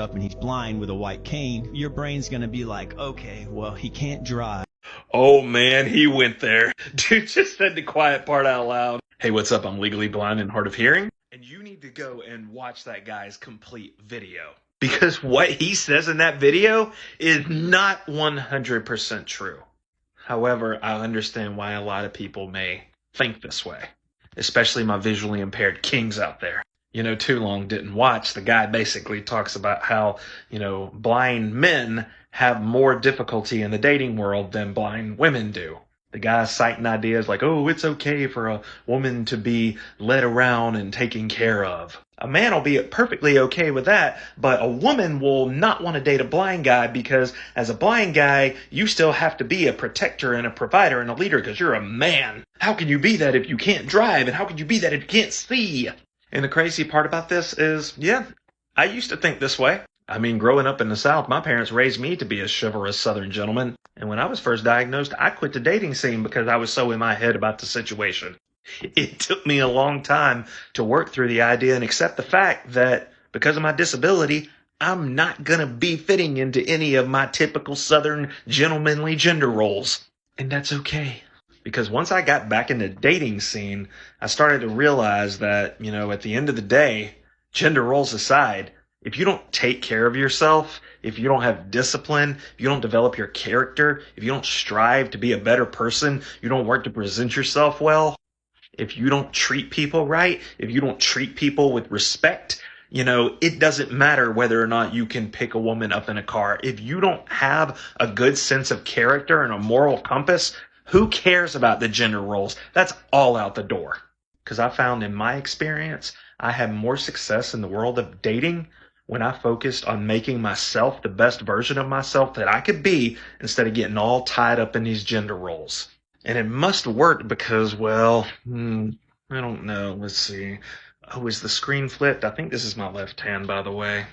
up and he's blind with a white cane, your brain's gonna be like, okay, well, he can't drive. Oh man, he went there. Dude just said the quiet part out loud. Hey, what's up? I'm legally blind and hard of hearing. And you need to go and watch that guy's complete video. Because what he says in that video is not 100% true. However, I understand why a lot of people may think this way. Especially my visually impaired kings out there. Too long didn't watch. The guy basically talks about how, blind men have more difficulty in the dating world than blind women do. The guy's citing ideas like, oh, it's okay for a woman to be led around and taken care of. A man will be perfectly okay with that, but a woman will not want to date a blind guy because as a blind guy, you still have to be a protector and a provider and a leader because you're a man. How can you be that if you can't drive? And how can you be that if you can't see? And the crazy part about this is, yeah, I used to think this way. I mean, growing up in the South, my parents raised me to be a chivalrous Southern gentleman. And when I was first diagnosed, I quit the dating scene because I was so in my head about the situation. It took me a long time to work through the idea and accept the fact that because of my disability, I'm not going to be fitting into any of my typical Southern gentlemanly gender roles. And that's okay. Because once I got back in the dating scene, I started to realize that, at the end of the day, gender roles aside, if you don't take care of yourself, if you don't have discipline, if you don't develop your character, if you don't strive to be a better person, you don't work to present yourself well, if you don't treat people right, if you don't treat people with respect, it doesn't matter whether or not you can pick a woman up in a car. If you don't have a good sense of character and a moral compass, who cares about the gender roles? That's all out the door. Because I found in my experience, I had more success in the world of dating when I focused on making myself the best version of myself that I could be instead of getting all tied up in these gender roles. And it must work because, well, I don't know. Let's see. Oh, is the screen flipped? I think this is my left hand, by the way.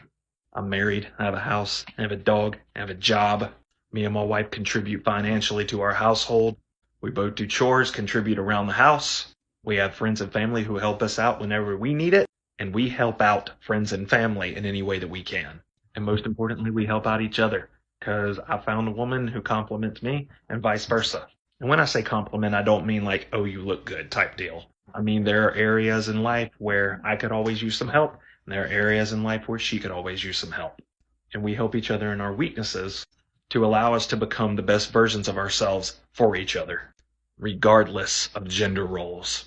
I'm married. I have a house. I have a dog. I have a job. Me and my wife contribute financially to our household. We both do chores, contribute around the house. We have friends and family who help us out whenever we need it. And we help out friends and family in any way that we can. And most importantly, we help out each other. Because I found a woman who compliments me and vice versa. And when I say compliment, I don't mean like, oh, you look good type deal. I mean, there are areas in life where I could always use some help. And there are areas in life where she could always use some help. And we help each other in our weaknesses to allow us to become the best versions of ourselves for each other, regardless of gender roles.